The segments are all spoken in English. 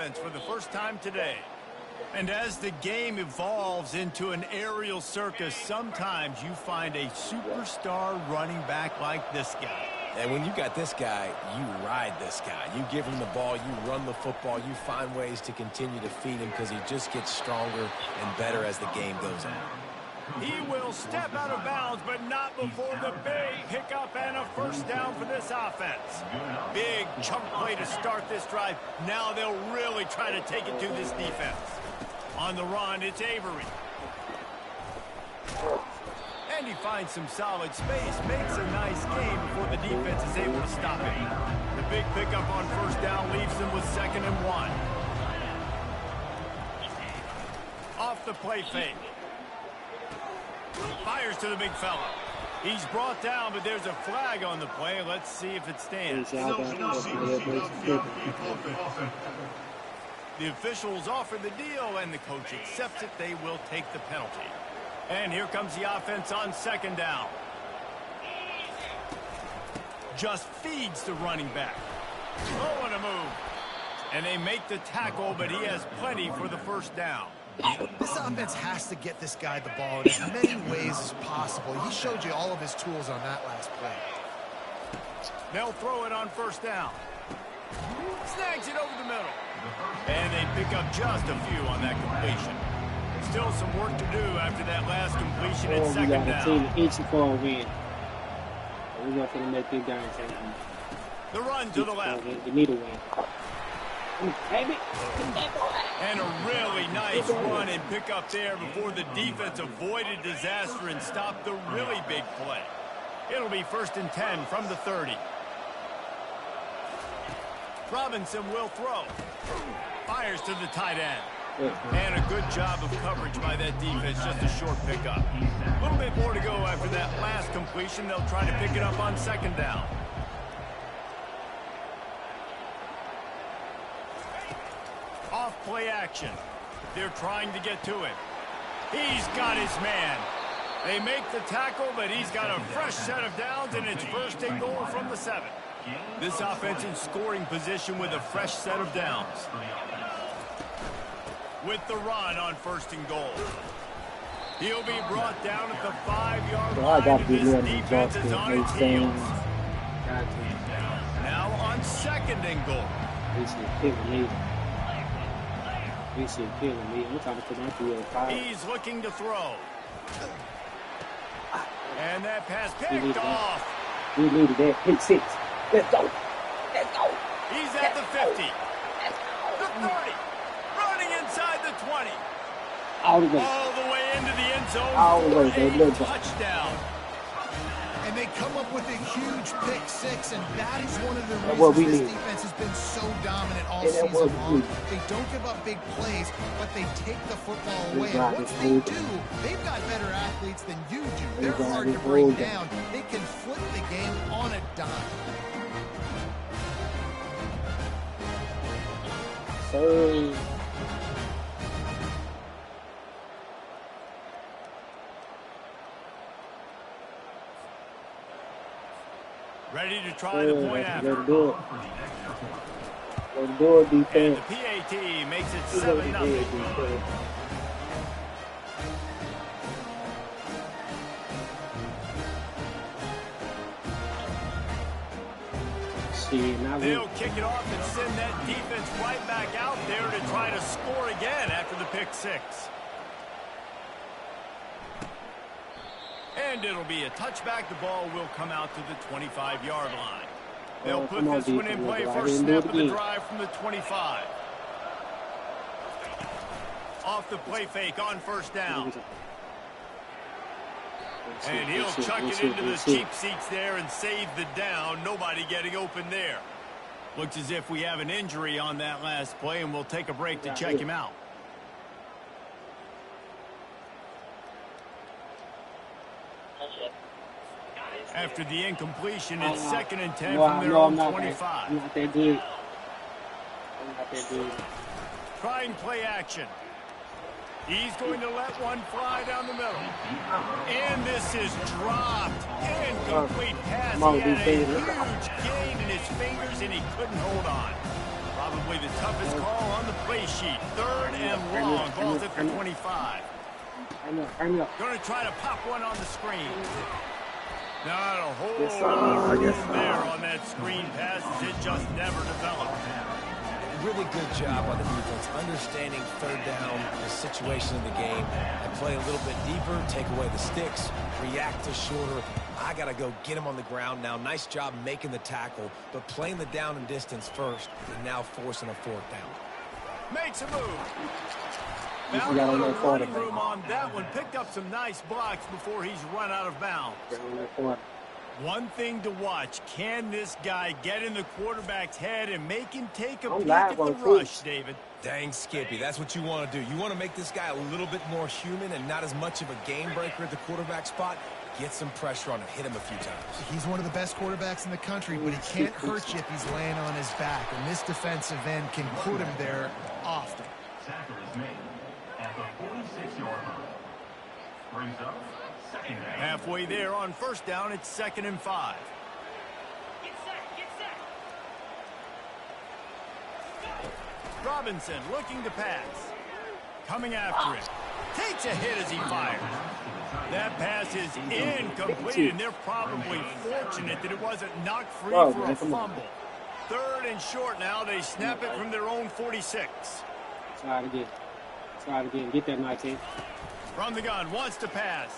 offense for the first time today. And as the game evolves into an aerial circus, sometimes you find a superstar running back like this guy. And when you got this guy, you ride this guy. You give him the ball, you run the football, you find ways to continue to feed him because he just gets stronger and better as the game goes on. He will step out of bounds, but not before the big pickup and a first down for this offense. Big chunk play to start this drive. Now they'll really try to take it to this defense. On the run, it's Avery. And he finds some solid space, makes a nice gain before the defense is able to stop him. The big pickup on first down leaves them with 2nd and 1. Off the play fake. Fires to the big fella. He's brought down, but there's a flag on the play. Let's see if it stands. The officials offer the deal, and the coach accepts it. They will take the penalty. And here comes the offense on 2nd down. Just feeds the running back. Oh, and a move. And they make the tackle, but he has plenty for the first down. This offense has to get this guy the ball in as many ways as possible. He showed you all of his tools on that last play. They'll throw it on first down. Snags it over the middle. And they pick up just a few on that completion. Still some work to do after that last completion at 2nd down. We got a team itching for a win. We're going to make big guys. The run to the left. We need a win. And a really nice run and pick up there before the defense avoided disaster and stopped the really big play. It'll be 1st and 10 from the 30. Robinson will throw. Fires to the tight end. And a good job of coverage by that defense, just a short pickup. A little bit more to go after that last completion. They'll try to pick it up on 2nd down. Off play action. They're trying to get to it. He's got his man. They make the tackle, but he's got a fresh set of downs, and it's 1st and goal from the 7. This offense in scoring position with a fresh set of downs. With the run on 1st and goal. He'll be brought down at the 5-yard line, and this defense is on its heels. Now on 2nd and goal. He's looking to throw. And that pass picked off. We needed that. Pick 6. Let's go. Let's go. He's at the 50. The 30. Running inside the 20. All the way. All the way into the end zone All the way, for a touchdown. And they come up with a huge pick 6, and that is one of the reasons this defense has been so dominant all season long. They don't give up big plays, but they take the football away. And once they do, they've got better athletes than you do. They're hard to bring down. They can flip the game on a dime. So Ready to try the point after. Let it do it. Let it do it, defense. And the PAT makes it 7-0. They'll kick it off and send that defense right back out there to try to score again after the pick 6. And it'll be a touchback. The ball will come out to the 25-yard line. They'll put this one in play first snap of the drive from the 25. Off the play fake on first down. And he'll chuck it into the cheap seats there and save the down. Nobody getting open there. Looks as if we have an injury on that last play, and we'll take a break to check him out. After the incompletion, it's 2nd and 10 from their own 25. I'm not that good. I'm not that good. Trying play action. He's going to let one fly down the middle. And this is dropped. Incomplete pass. He had a huge gain in his fingers, and he couldn't hold on. Probably the toughest call on the play sheet. Third and long. Ball's at the 25. Going to try to pop one on the screen. Not a whole lot of room there on that screen pass. It just never developed. Really good job on the defense, understanding third down, the situation of the game, and play a little bit deeper, take away the sticks, react to shorter. I got to go get him on the ground now. Nice job making the tackle, but playing the down and distance first and now forcing a fourth down. Makes a move. Now a little running room on that one. Picked up some nice blocks before he's run out of bounds. One thing to watch, can this guy get in the quarterback's head and make him take a peek at the rush, David? Dang, Skippy, that's what you want to do. You want to make this guy a little bit more human and not as much of a game breaker at the quarterback spot. Get some pressure on him, hit him a few times. He's one of the best quarterbacks in the country, but he can't hurt you if he's laying on his back, and this defensive end can put him there often. Tackle is made at the 46-yard line. Brings up second down. Halfway there on first down, it's 2nd and 5. Get set. Robinson looking to pass. Coming after it. Takes a hit as he fires. That pass is incomplete, and they're probably fortunate that it wasn't knocked free for a fumble. 3rd and short now. They snap it from their own 46. Try it again. Get that 19. From the gun, wants to pass.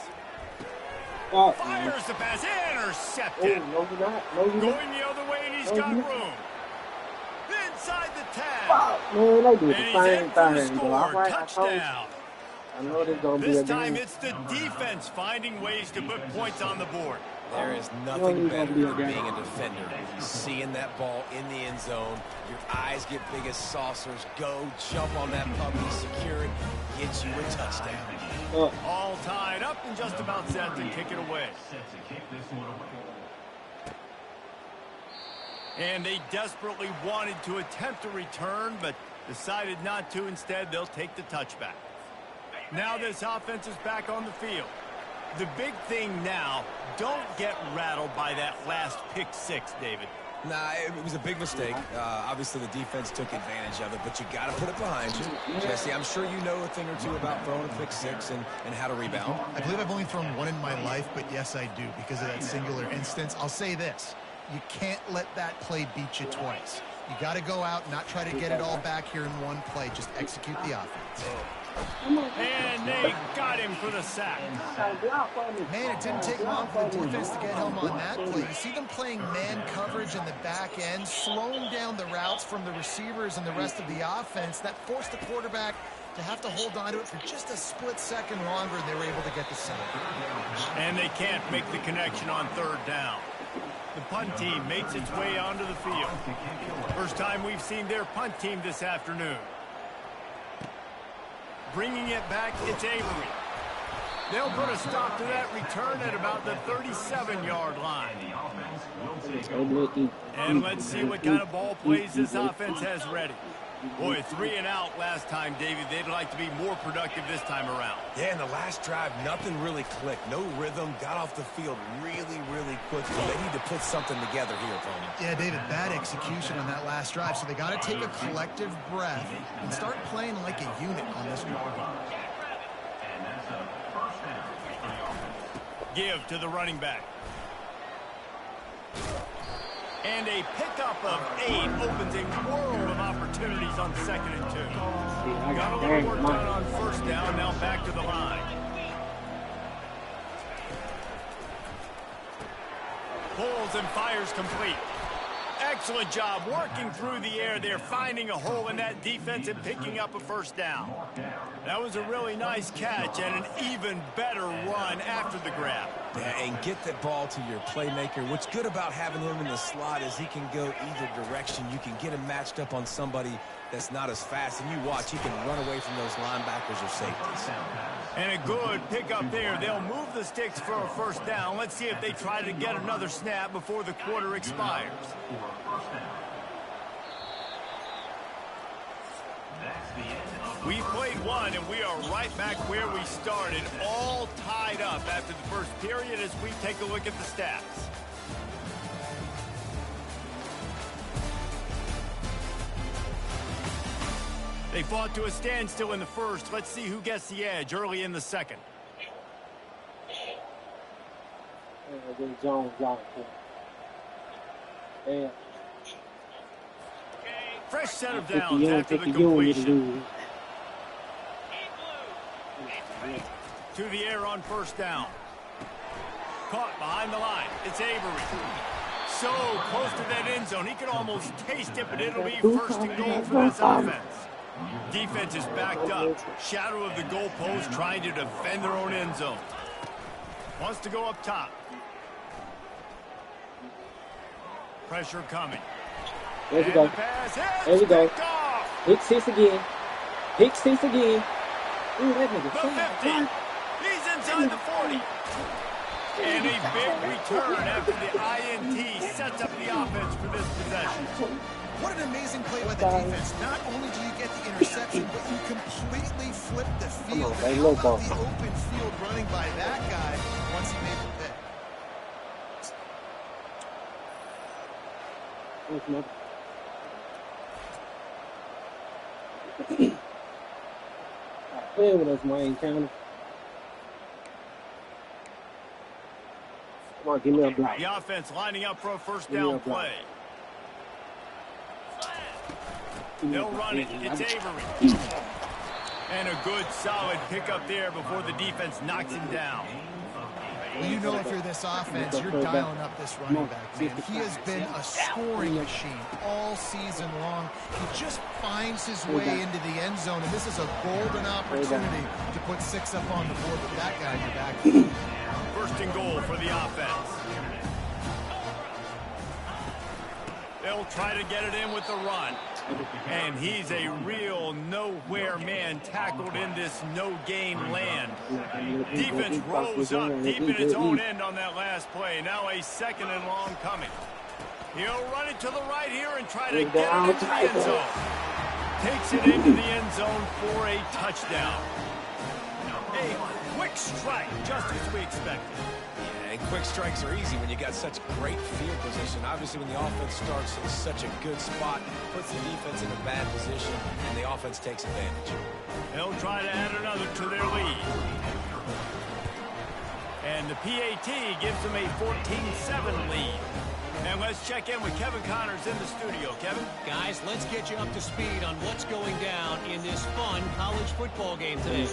Oh, Fires the pass, intercepted. No, you're not. No, you're not. Going the other way, and he's got room. Inside the tag. Man, they do the And he's same in for the thing, bro. score. Touchdown. I know this gonna be This a time game. it's the defense finding ways to put points on the board. There is nothing better than being a defender. Seeing that ball in the end zone, your eyes get big as saucers. Go, jump on that puppy, secure it, get you a touchdown. All tied up and just about set to kick it away. Set to kick this one away. And they desperately wanted to attempt a return, but decided not to. Instead, they'll take the touchback. Now this offense is back on the field. The big thing now, don't get rattled by that last pick six, David. Nah, it was a big mistake. Obviously, the defense took advantage of it, but you got to put it behind you. Jesse, I'm sure you know a thing or two about throwing a pick six and how to rebound. I believe I've only thrown one in my life, but yes, I do because of that singular instance. I'll say this. You can't let that play beat you twice. You got to go out and not try to get it all back here in one play. Just execute the offense. And they got him for the sack. Man, it didn't take long for the defense to get home on that play. You see them playing man coverage in the back end, slowing down the routes from the receivers and the rest of the offense. That forced the quarterback to have to hold on to it for just a split second longer, and they were able to get the sack. And they can't make the connection on third down. The punt team makes its way onto the field. First time we've seen their punt team this afternoon. Bringing it back, it's Avery. They'll put a stop to that return at about the 37-yard line. And let's see what kind of ball plays this offense has ready. Boy, 3 and out last time, David. They'd like to be more productive this time around. Yeah, in the last drive, nothing really clicked. No rhythm, got off the field really, really quickly. They need to put something together here, opponent. Yeah, David, bad execution on that last drive, so they got to take a collective breath and start playing like a unit on this one. Give to the running back. And a pickup of 8 opens a world of opportunities on 2nd and 2. Got a little work done on first down, now back to the line. Pulls and fires complete. Excellent job working through the air there, finding a hole in that defense and picking up a first down. That was a really nice catch and an even better run after the grab. Yeah, and get that ball to your playmaker. What's good about having him in the slot is he can go either direction. You can get him matched up on somebody that's not as fast, and you watch, he can run away from those linebackers or safeties. And a good pickup there. They'll move the sticks for a first down. Let's see if they try to get another snap before the quarter expires. We've played one, and we are right back where we started, all tied up after the first period as we take a look at the stats. They fought to a standstill in the first. Let's see who gets the edge early in the second. Fresh set of downs after the completion. To the air on first down. Caught behind the line. It's Avery. So close to that end zone. He could almost taste it, but it'll be first and goal for this offense. Defense is backed up. Shadow of the goalpost trying to defend their own end zone. Wants to go up top. Pressure coming. There we go. There we go. Pick six again. Pick six again. Ooh, that nigga. The 50. He's inside the 40. And a big return after the INT sets up the offense for this possession. What an amazing play by the defense. Not only do you get the interception, but you completely flip the field. And how about the open field running by that guy once he made the pick? Play with us, Wayne County. Come on, give me a block. The offense lining up for a first down play. They'll run it. It's Avery. And a good, solid pickup there before the defense knocks him down. Well, you know if you're this offense, you're dialing up this running back, man. He has been a scoring machine all season long. He just finds his way into the end zone, and this is a golden opportunity to put 6 up on the board with that guy in your back. First and goal for the offense. They'll try to get it in with the run. And he's a real nowhere man tackled in this no-gain land. Defense rose up deep in its own end on that last play. Now a second and long coming. He'll run it to the right here and try to get it into the end zone. Takes it into the end zone for a touchdown. A quick strike, just as we expected. And quick strikes are easy when you got such great field position. Obviously, when the offense starts in such a good spot, puts the defense in a bad position, and the offense takes advantage. They'll try to add another to their lead. And the PAT gives them a 14-7 lead. And let's check in with Kevin Connors in the studio. Kevin? Guys, let's get you up to speed on what's going down in this fun college football game today.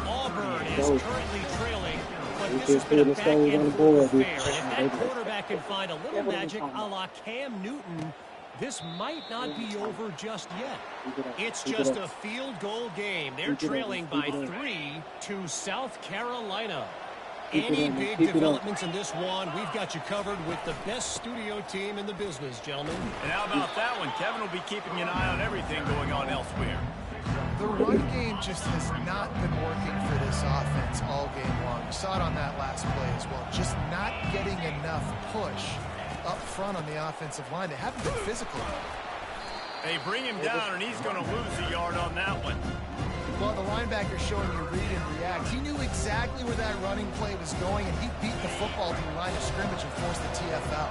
Auburn is currently trailing, but this has been a back-and-forth affair. And if that quarterback can find a little magic a la Cam Newton, this might not be over just yet. It's just a field goal game. They're trailing by 3 to South Carolina. Any big developments in this one, we've got you covered with the best studio team in the business, gentlemen. And how about that one? Kevin will be keeping an eye on everything going on elsewhere. The run game just has not been working for this offense all game long. You saw it on that last play as well. Just not getting enough push up front on the offensive line. They haven't been physical enough. They bring him down, and he's going to lose a yard on that one. Well, the linebacker's showing you read and react. He knew exactly where that running play was going, and he beat the football to the line of scrimmage and forced the TFL.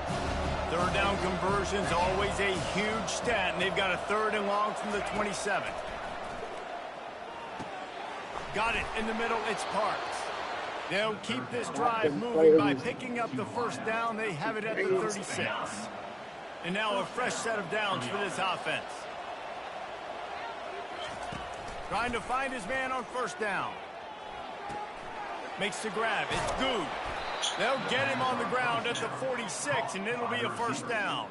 Third down conversion's always a huge stat, and they've got a 3rd and long from the 27. Got it in the middle. It's Parks. They'll keep this drive moving by picking up the first down. They have it at the 36. And now a fresh set of downs for this offense. Trying to find his man on first down. Makes the grab. It's good. They'll get him on the ground at the 46, and it'll be a first down.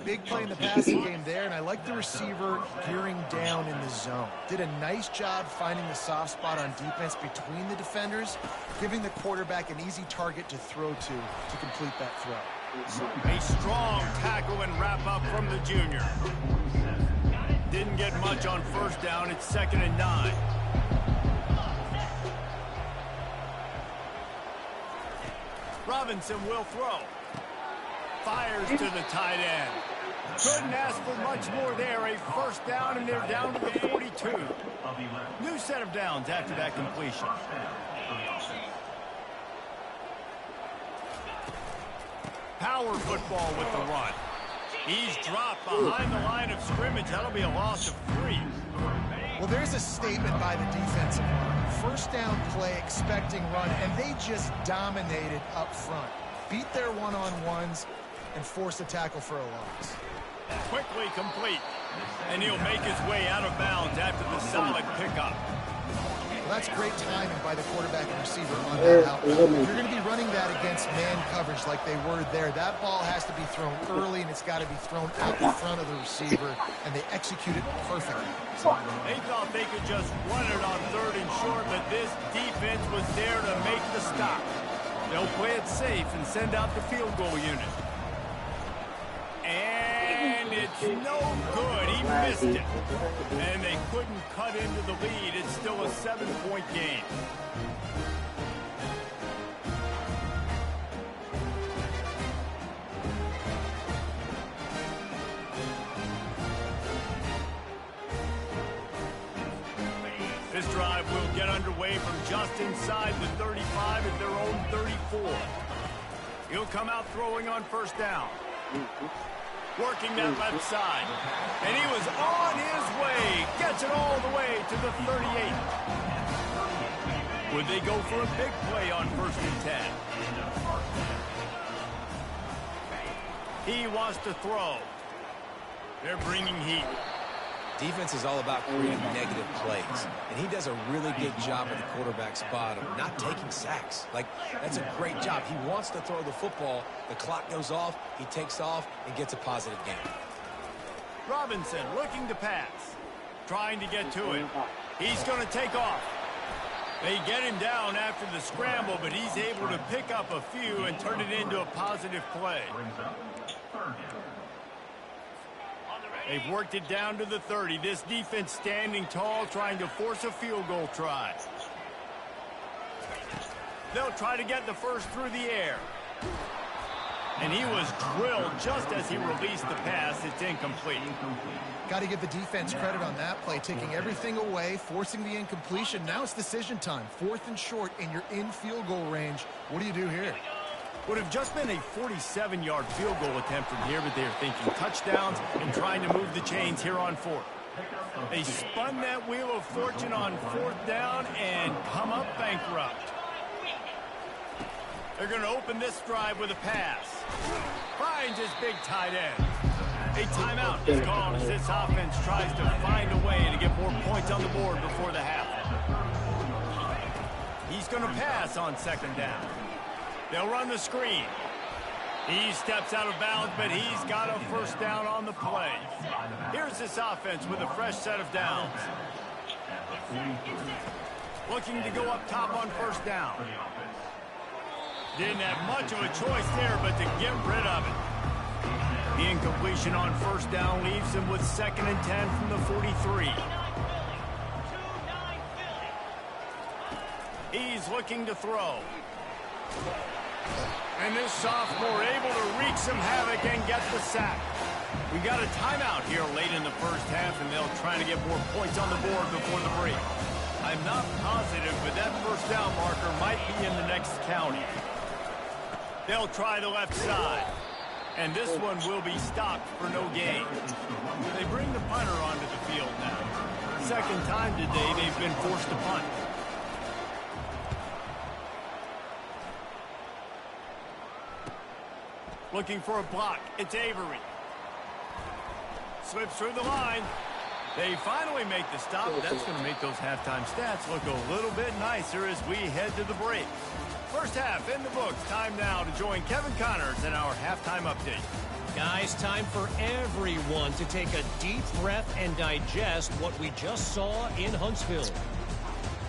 Big play in the passing game there, and I like the receiver gearing down in the zone. Did a nice job finding the soft spot on defense between the defenders, giving the quarterback an easy target to throw to complete that throw. A strong tackle and wrap up from the junior. Didn't get much on first down. It's 2nd and 9. Robinson will throw. Fires to the tight end. Couldn't ask for much more there. A first down, and they're down to the 42. New set of downs after that completion. Power football with the run. He's dropped behind the line of scrimmage. That'll be a loss of 3. Well, there's a statement by the defensive line. First down play, expecting run, and they just dominated up front. Beat their one-on-ones and force a tackle for a loss. Quickly complete. And he'll make his way out of bounds after the solid pickup. Well, that's great timing by the quarterback and receiver on that outbound. If you're going to be running that against man coverage like they were there, that ball has to be thrown early, and it's got to be thrown out in front of the receiver, and they execute it perfectly. They thought they could just run it on 3rd and short, but this defense was there to make the stop. They'll play it safe and send out the field goal unit. And it's no good. He missed it. And they couldn't cut into the lead. It's still a 7-point game. This drive will get underway from just inside the 35 at their own 34. He'll come out throwing on first down. Working that left side. And he was on his way. Gets it all the way to the 38. Would they go for a big play on 1st and 10? He wants to throw. They're bringing heat. Defense is all about creating negative plays, and he does a really good job at the quarterback spot of not taking sacks. Like, that's a great job. He wants to throw the football. The clock goes off, he takes off, and gets a positive gain. Robinson looking to pass. Trying to get to it. He's going to take off. They get him down after the scramble, but he's able to pick up a few and turn it into a positive play. They've worked it down to the 30. This defense standing tall, trying to force a field goal try. They'll try to get the first through the air. And he was drilled just as he released the pass. It's incomplete. Got to give the defense credit on that play, taking everything away, forcing the incompletion. Now it's decision time. 4th and short, and you're in field goal range. What do you do here? Would have just been a 47-yard field goal attempt from here, but they're thinking touchdowns and trying to move the chains here on 4th. They spun that wheel of fortune on 4th down and come up bankrupt. They're going to open this drive with a pass. Finds his big tight end. A timeout is called as this offense tries to find a way to get more points on the board before the half. He's going to pass on 2nd down. They'll run the screen. He steps out of bounds, but he's got a first down on the play. Here's this offense with a fresh set of downs. Looking to go up top on 1st down. Didn't have much of a choice there, but to get rid of it. The incompletion on 1st down leaves him with 2nd and 10 from the 43. He's looking to throw. And this sophomore able to wreak some havoc and get the sack. We got a timeout here late in the 1st half, and they'll try to get more points on the board before the break. I'm not positive, but that 1st down marker might be in the next county. They'll try the left side. And this one will be stopped for no gain. They bring the punter onto the field now. 2nd time today they've been forced to punt. Looking for a block. It's Avery. Slips through the line. They finally make the stop. That's going to make those halftime stats look a little bit nicer as we head to the break. 1st half in the books. Time now to join Kevin Connors in our halftime update. Guys, time for everyone to take a deep breath and digest what we just saw in Huntsville.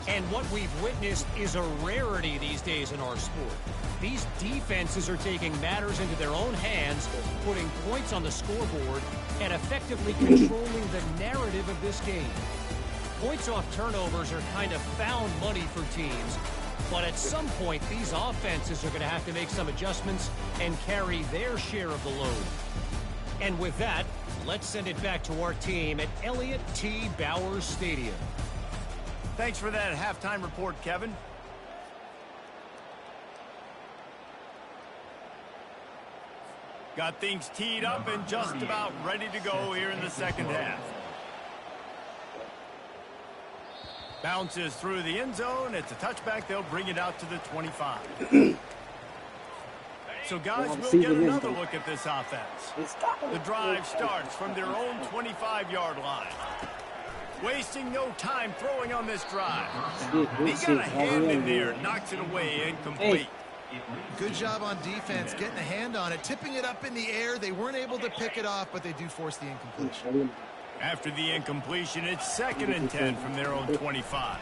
And what we've witnessed is a rarity these days in our sport. These defenses are taking matters into their own hands, putting points on the scoreboard, and effectively controlling the narrative of this game. Points off turnovers are kind of found money for teams, but at some point, these offenses are going to have to make some adjustments and carry their share of the load. And with that, let's send it back to our team at Elliott T. Bowers Stadium. Thanks for that halftime report, Kevin. Got things teed up and just about ready to go here in the 2nd half. Bounces through the end zone. It's a touchback. They'll bring it out to the 25. So, guys, we'll get another look at this offense. The drive starts from their own 25-yard line. Wasting no time throwing on this drive. He got a hand in there, knocks it away, incomplete. Good job on defense, getting a hand on it, tipping it up in the air. They weren't able to pick it off, but they do force the incompletion. After the incompletion, it's 2nd and 10 from their own 25.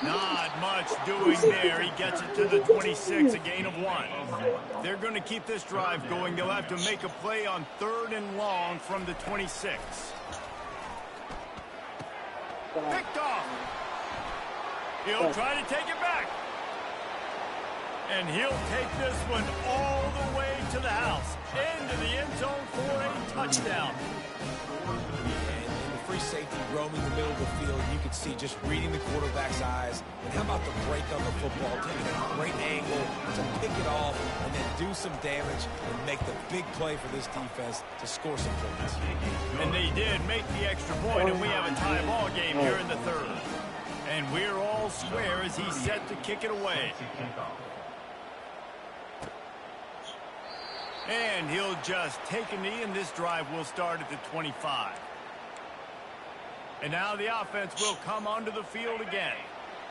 Not much doing there. He gets it to the 26, a gain of 1. They're going to keep this drive going. They'll have to make a play on 3rd and long from the 26. Picked off. He'll try to take it back. And he'll take this one all the way to the house. Into the end zone for a touchdown. Free safety roaming the middle of the field. You could see just reading the quarterback's eyes. And how about the break on the football, taking a great angle to pick it off and then do some damage and make the big play for this defense to score some points. And they did make the extra point, and we have a tie ball game here in the 3rd. And we're all square as he's set to kick it away. And he'll just take a knee, and this drive will start at the 25. And now the offense will come onto the field again.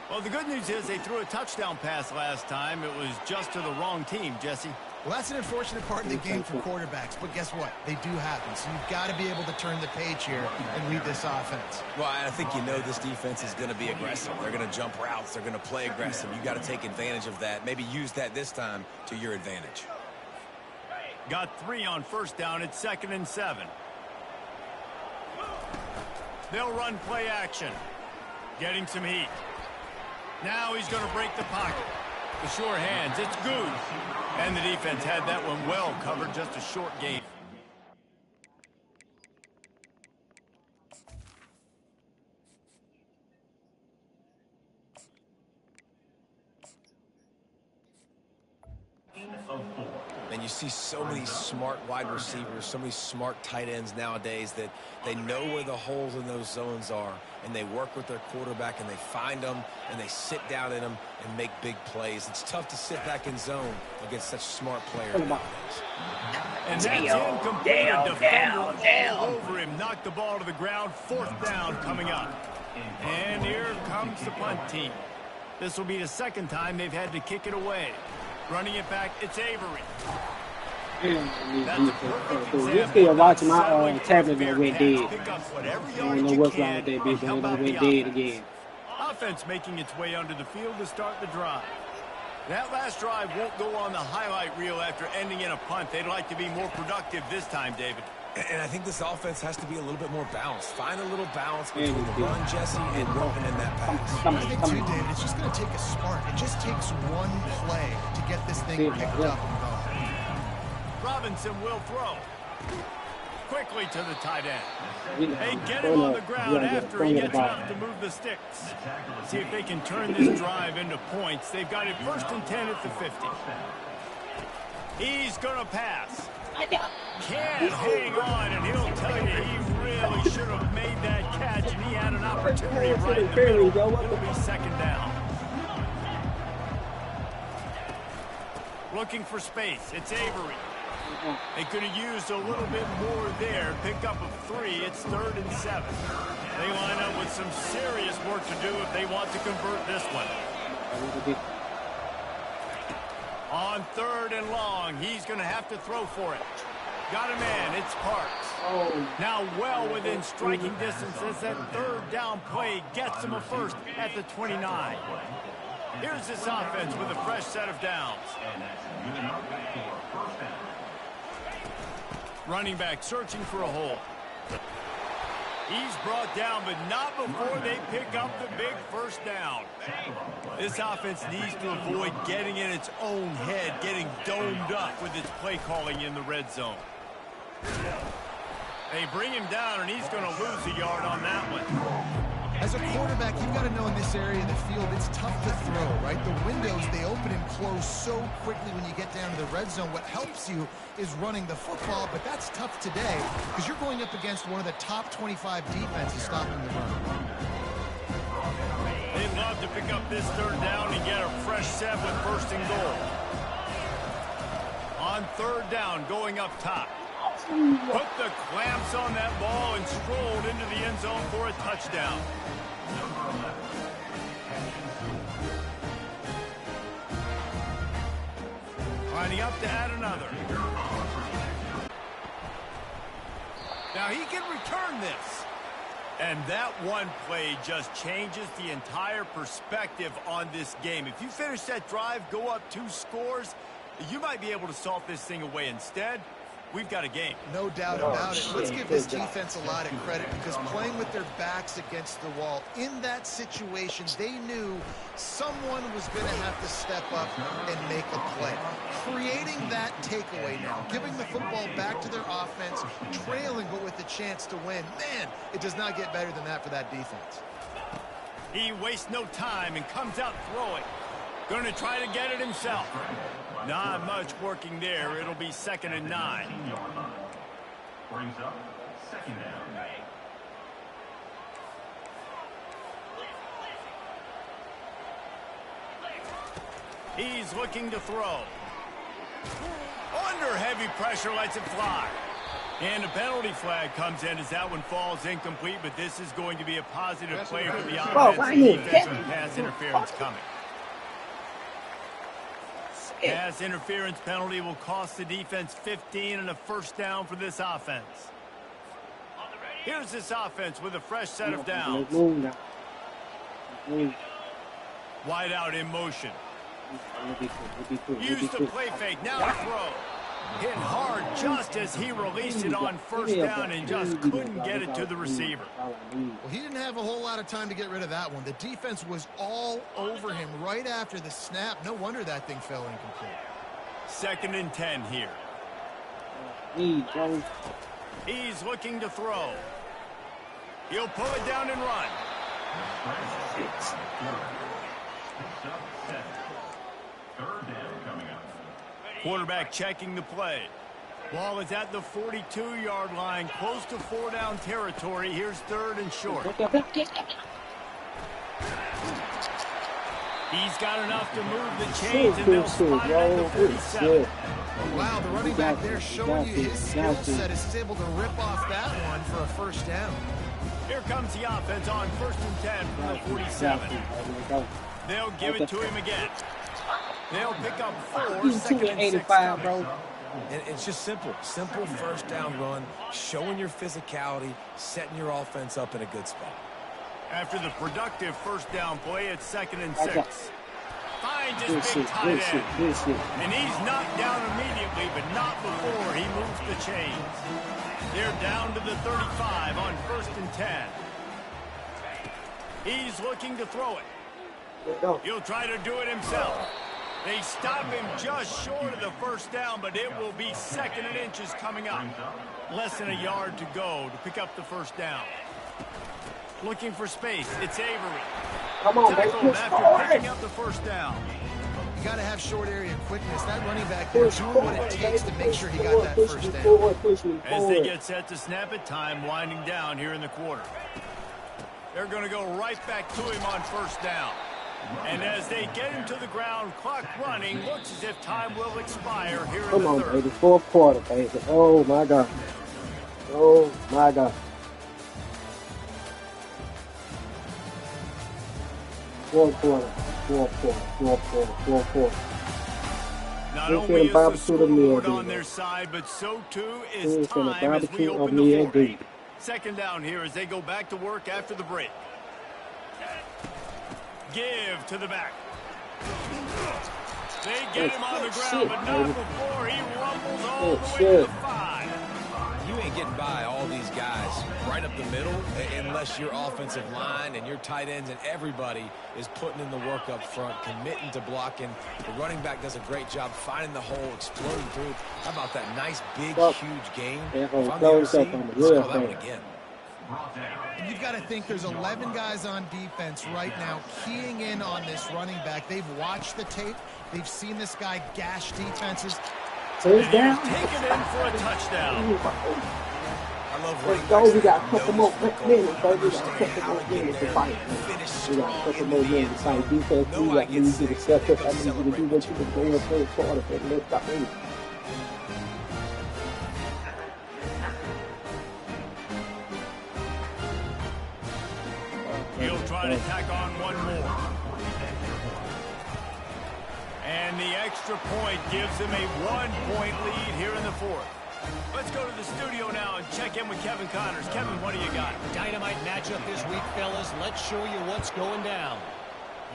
Well, the good news is they threw a touchdown pass last time. It was just to the wrong team, Jesse. Well, that's an unfortunate part of the game for quarterbacks, but guess what? They do happen, so you've got to be able to turn the page here and lead this offense. Well, I think you know this defense is going to be aggressive. They're going to jump routes. They're going to play aggressive. You've got to take advantage of that. Maybe use that this time to your advantage. Got 3 on 1st down. It's 2nd and 7. They'll run play action. Getting some heat. Now he's going to break the pocket. The sure hands. It's good. And the defense had that one well covered. Just a short gain. And you see so many smart wide receivers, so many smart tight ends nowadays that they know where the holes in those zones are, and they work with their quarterback, and they find them, and they sit down in them and make big plays. It's tough to sit back in zone against such smart players nowadays. And that's incomplete. A defender all over him. Knocked the ball to the ground. 4th down coming up. And here comes the punt team. This will be the 2nd time they've had to kick it away. Running it back, it's Avery. You still watching my tablet that went dead. I don't know what's wrong with that bitch, but it went dead again. Offense making its way onto the field to start the drive. That last drive won't go on the highlight reel after ending in a punt. They'd like to be more productive this time, David. And I think this offense has to be a little bit more balanced. Find a little balance between the run, Jesse, and working in that pass. I think, too, David, it's just going to take a spark. It just takes one play to get this thing picked up and going. Robinson will throw. Quickly to the tight end. They get him on the ground after he gets enough to move the sticks. See if they can turn this drive into points. They've got it 1st and 10 at the 50. He's going to pass. Can't hang on, and he'll tell you he really should have made that catch, and he had an opportunity right in the middle. It'll be 2nd down. Looking for space. It's Avery. They could have used a little bit more there. Pick up of 3. It's 3rd and 7. They line up with some serious work to do if they want to convert this one. On 3rd and long, he's going to have to throw for it. Got a man. It's Parks. Now well within striking distance as that 3rd down play gets him a 1st at the 29. Here's this offense with a fresh set of downs. Running back searching for a hole. He's brought down, but not before they pick up the big 1st down. This offense needs to avoid getting in its own head, getting domed up with its play calling in the red zone. They bring him down, and he's going to lose a yard on that one. As a quarterback, you've got to know in this area of the field, it's tough to throw, right? The windows, they open and close so quickly when you get down to the red zone. What helps you is running the football, but that's tough today because you're going up against one of the top 25 defenses stopping the run. pick up this third down and get a fresh set with first and goal. On third down, going up top. Put the clamps on that ball and strolled into the end zone for a touchdown. Lining up to add another. Now he can return this. And that one play just changes the entire perspective on this game. If you finish that drive, go up 2 scores, you might be able to salt this thing away. Instead, we've got a game. No doubt about it. Let's give this defense a lot of credit because playing with their backs against the wall, in that situation, they knew someone was going to have to step up and make a play. Creating that takeaway now, giving the football back to their offense, trailing but with the chance to win. Man, it does not get better than that for that defense. He wastes no time and comes out throwing. Going to try to get it himself. Not much working there. It'll be 2nd and 9. Brings up 2nd down. He's looking to throw. Under heavy pressure, lets it fly. And a penalty flag comes in as that one falls incomplete, but this is going to be a positive play for the offense. The defensive pass interference coming. Pass interference penalty will cost the defense 15 and a first down for this offense. Here's this offense with a fresh set of downs. Wide out in motion. Use the play fake. Now the throw. Hit hard just as he released it on first down and just couldn't get it to the receiver. Well, he didn't have a whole lot of time to get rid of that one. The defense was all over him right after the snap. No wonder that thing fell incomplete. 2nd and 10 here. He's looking to throw. He'll pull it down and run. Third down coming up. Quarterback checking the play. Ball is at the 42-yard line, close to 4-down territory. Here's 3rd and short. He's got enough to move the chains, and they'll spot it at the 47. Wow, the running back there showing you his skill set is able to rip off that one for a first down. Here comes the offense on 1st and 10 from the 47. They'll give it to him again. They'll pick up 4, 2nd and 85, bro. And it's just simple. Simple first down run, showing your physicality, setting your offense up in a good spot. After the productive first down play, it's 2nd and 6. Finds his big tight end. And he's knocked down immediately, but not before he moves the chains. They're down to the 35 on 1st and 10. He's looking to throw it. He'll try to do it himself. They stop him just short of the first down, but it will be 2nd and inches coming up. Less than a yard to go to pick up the first down. Looking for space. It's Avery. Come on, tackled after picking up the first down. You got to have short area quickness. That running back there doing what it takes to make sure he got that first down. As they get set to snap it, time winding down here in the quarter. They're going to go right back to him on first down. And as they get him to the ground, clock running, looks as if time will expire here in the third. Come on, baby. 4th quarter, baby. Oh, my God. Oh, my God. 4th quarter. 4th quarter. Not only is the scoreboard on their side, but so too is time as we open the 4th. 2nd down here as they go back to work after the break. Give to the back. They get him on the ground, but not before he rumbles all the way to the 5. You ain't getting by all these guys right up the middle unless your offensive line and your tight ends and everybody is putting in the work up front, committing to blocking. The running back does a great job finding the hole, exploding through. How about that nice, big, huge game? If I'm the OC, let's call that one again. You've got to think there's 11 guys on defense right now keying in on this running back. They've watched the tape. They've seen this guy gash defenses. And he's taken in for a touchdown. I love Let's running go. backs We got a that couple know more this football, minutes, baby. We got a understand couple how more to get minutes to there, fight, man. finish We got a strong couple in more the minutes end to fight. zone. Defense, Know I I get need you to six, step and then up. go I need you to celebrate do with what you. you've been doing third quarter, baby. Let's stop me. He'll try to tack on one more. And the extra point gives him a 1-point lead here in the fourth. Let's go to the studio now and check in with Kevin Connors. Kevin, what do you got? Dynamite matchup this week, fellas. Let's show you what's going down.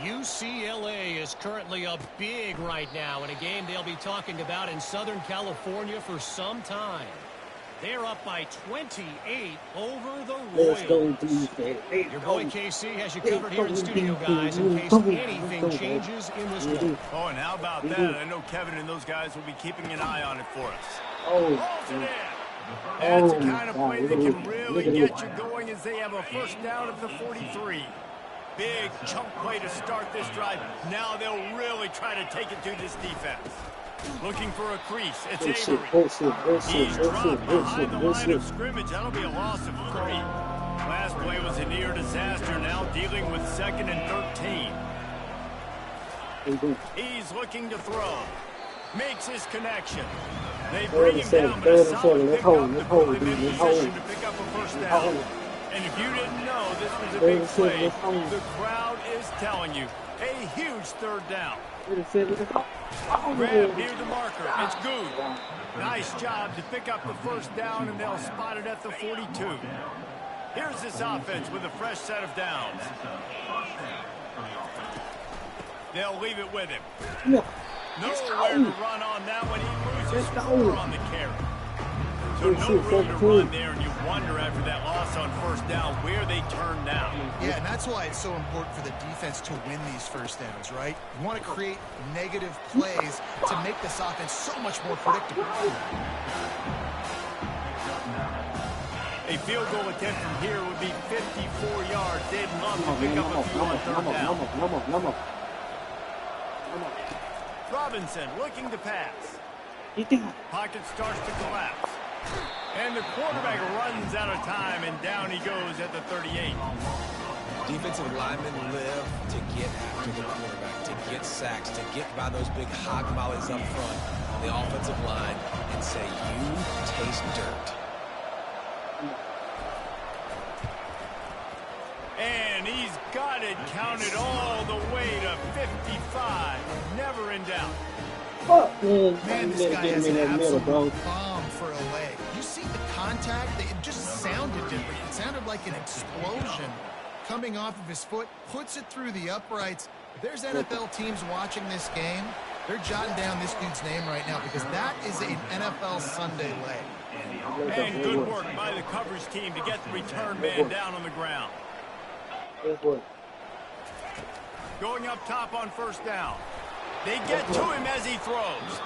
UCLA is currently up big right now in a game they'll be talking about in Southern California for some time. They're up by 28 over the Let's go, Royals. defense. Your boy KC has you covered here in studio, guys, in case anything changes in this one. Oh, and how about that? I know Kevin and those guys will be keeping an eye on it for us. Oh, Rolls it in. That's the kind of play that can really look get you going as they have a first down at the 43. Big chunk play to start this drive. Now they'll really try to take it to this defense. Looking for a crease. It's Avery. He's dropped behind the line of scrimmage. That'll be a loss of 3. Last play was a near disaster. Now dealing with 2nd and 13. He's looking to throw. Makes his connection. They bring him down, but a solid pickup to put him in position to pick up a first down. And if you didn't know this was a big play, the crowd is telling you. A huge third down. Grab near the marker. It's good. Nice job to pick up the first down, and they'll spot it at the 42. Here's this offense with a fresh set of downs. They'll leave it with him. Nowhere to run on that one. He loses 4 on the carry. So no room to run there, and you wonder after that loss on first down where they turn now. Yeah, and that's why it's so important for the defense to win these first downs, right? You want to create negative plays to make this offense so much more predictable. A field goal attempt from here would be 54 yards. They'd love to pick up a few on third down. Robinson looking to pass. Pocket starts to collapse. And the quarterback runs out of time, and down he goes at the 38. Defensive linemen live to get after the quarterback, to get sacks, to get by those big hog mollies up front on the offensive line and say, you taste dirt. And he's got it counted all the way to 55. Never in doubt. Man, this guy has an absolute bomb for a leg. You see the contact? It just sounded different. It sounded like an explosion coming off of his foot. Puts it through the uprights. If there's NFL teams watching this game, they're jotting down this dude's name right now because that is an NFL Sunday leg. And good work by the coverage team to get the return man down on the ground. Going up top on first down. They get to him as he throws.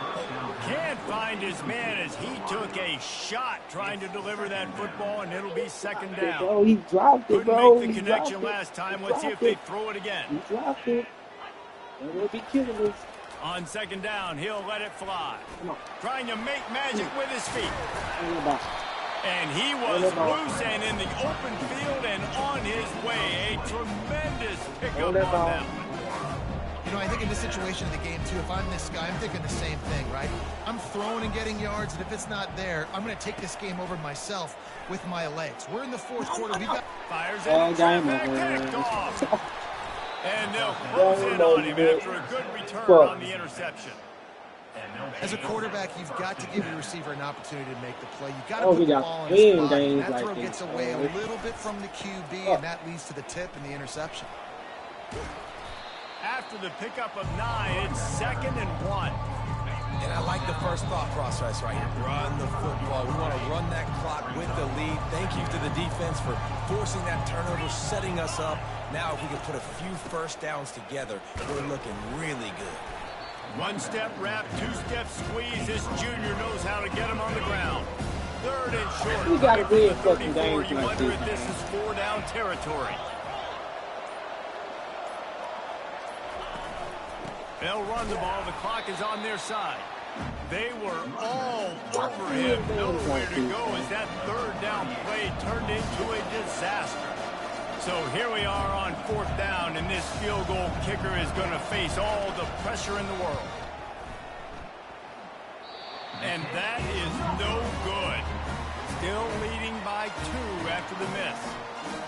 Can't find his man as he took a shot trying to deliver that football, and it'll be second down. Oh, he dropped it, bro. Couldn't make the connection last time. Let's see if they throw it again. He dropped it. And we'll be killing us. On second down, he'll let it fly. Trying to make magic with his feet. And he was loose and in the open field and on his way. A tremendous pickup on that one. You know, I think in this situation of the game, too, if I'm this guy, I'm thinking the same thing, right? I'm throwing and getting yards, and if it's not there, I'm going to take this game over myself with my legs. We're in the fourth quarter. We got fires in traffic, picked off. And they'll close in on him after a good return on the interception. As a quarterback, you've got to give your receiver an opportunity to make the play. You've got to put the ball in his spot. And that throw gets away a little bit from the QB, and that leads to the tip and the interception. After the pickup of 9, it's 2nd and 1. And I like the first thought process right here. Run the football. We want to run that clock with the lead. Thank you to the defense for forcing that turnover, setting us up. Now if we can put a few first downs together, we're looking really good. One-step wrap, two-step squeeze. This junior knows how to get him on the ground. 3rd and short. We got to be a fucking game. You wonder if this is 4-down territory. They'll run the ball. The clock is on their side. They were all over him, nowhere to go as that third down play turned into a disaster. So here we are on fourth down, and this field goal kicker is going to face all the pressure in the world. And that is no good. Still leading by 2 after the miss.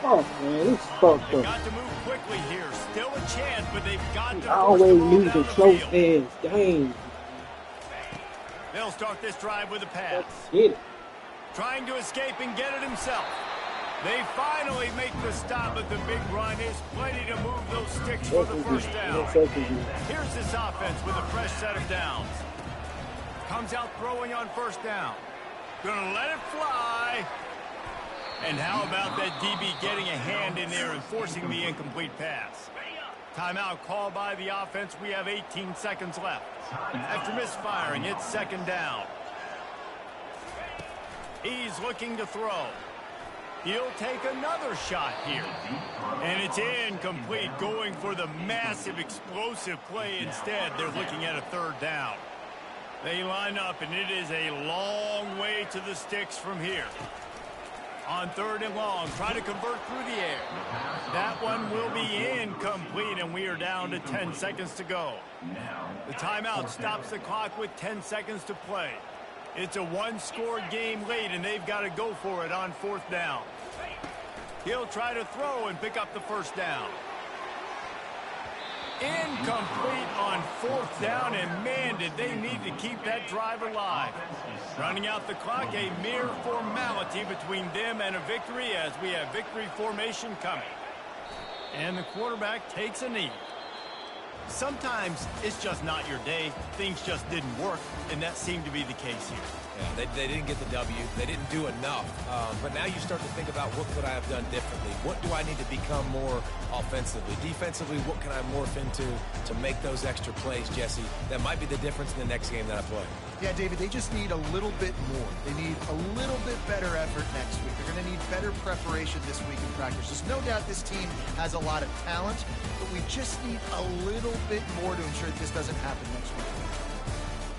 Oh, man, this fucked They've up. got to move quickly here. Still a chance, but they've got to I always force the ball lose down the the close field. hands. Dang. They'll start this drive with a pass. Let's get it. Trying to escape and get it himself. They finally make the stop, but the big run is plenty to move those sticks for the first down. Here's this offense with a fresh set of downs. Comes out throwing on first down. Gonna let it fly. And how about that DB getting a hand in there and forcing the incomplete pass? Timeout called by the offense. We have 18 seconds left. After misfiring, it's second down. He's looking to throw. He'll take another shot here. And it's incomplete, going for the massive explosive play instead. They're looking at a third down. They line up, and it is a long way to the sticks from here. On third and long, try to convert through the air. That one will be incomplete, and we are down to 10 seconds to go. The timeout stops the clock with 10 seconds to play. It's a one-score game late, and they've got to go for it on fourth down. He'll try to throw and pick up the first down. Incomplete on fourth down, and man, did they need to keep that drive alive. Running out the clock, a mere formality between them and a victory as we have victory formation coming. And the quarterback takes a knee. Sometimes it's just not your day. Things just didn't work, and that seemed to be the case here. Yeah, they didn't get the W. They didn't do enough. But now you start to think about what could I have done differently? What do I need to become more offensively? Defensively, what can I morph into to make those extra plays, Jesse? That might be the difference in the next game that I play. Yeah, David, they just need a little bit more. They need a little bit better effort next week. They're going to need better preparation this week in practice. There's no doubt this team has a lot of talent, but we just need a little bit more to ensure that this doesn't happen next week.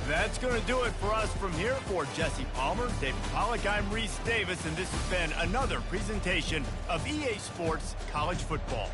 That's going to do it for us from here. For Jesse Palmer, David Pollack, I'm Reese Davis, and this has been another presentation of EA Sports College Football.